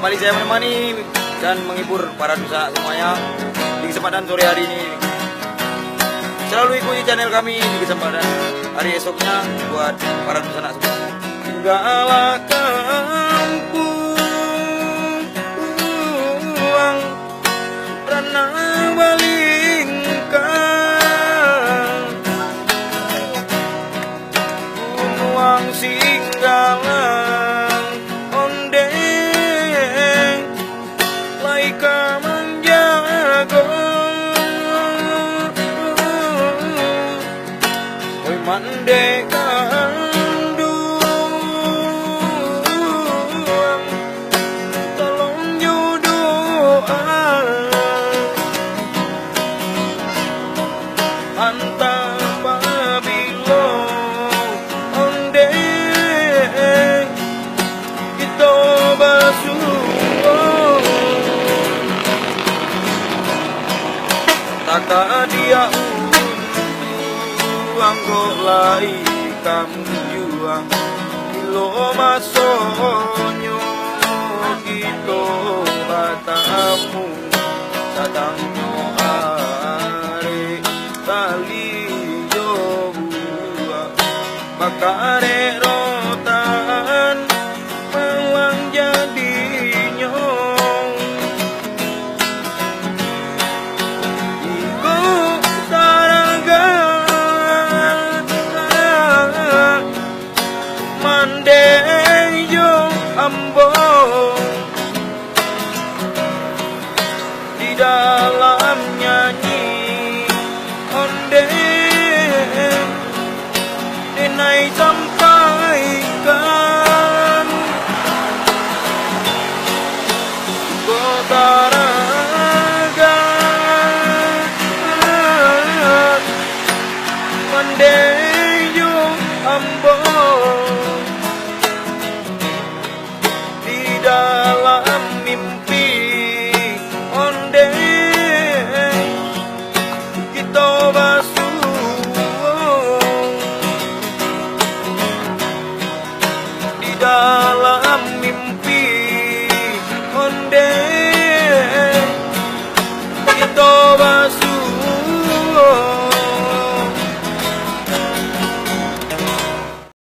kembali saya menemani dan menghibur para dosa semuanya di kesempatan sore hari ini. Selalu ikuti channel kami di kesempatan hari esoknya buat para dosa semua. Tinggallah kampung Rana Balingkang, Gunung Singgalang ondeng laika menjago oi mandeka taka dia uang lai kamu juang ilo masonyo gitu batamu sadangnya are tali jo bakare rotan mawang jadinya ambo di dalam nyanyi ondeng denai sampaikan Botaraga mandeyo ambo dalam mimpi ondeng kita basuh di dalam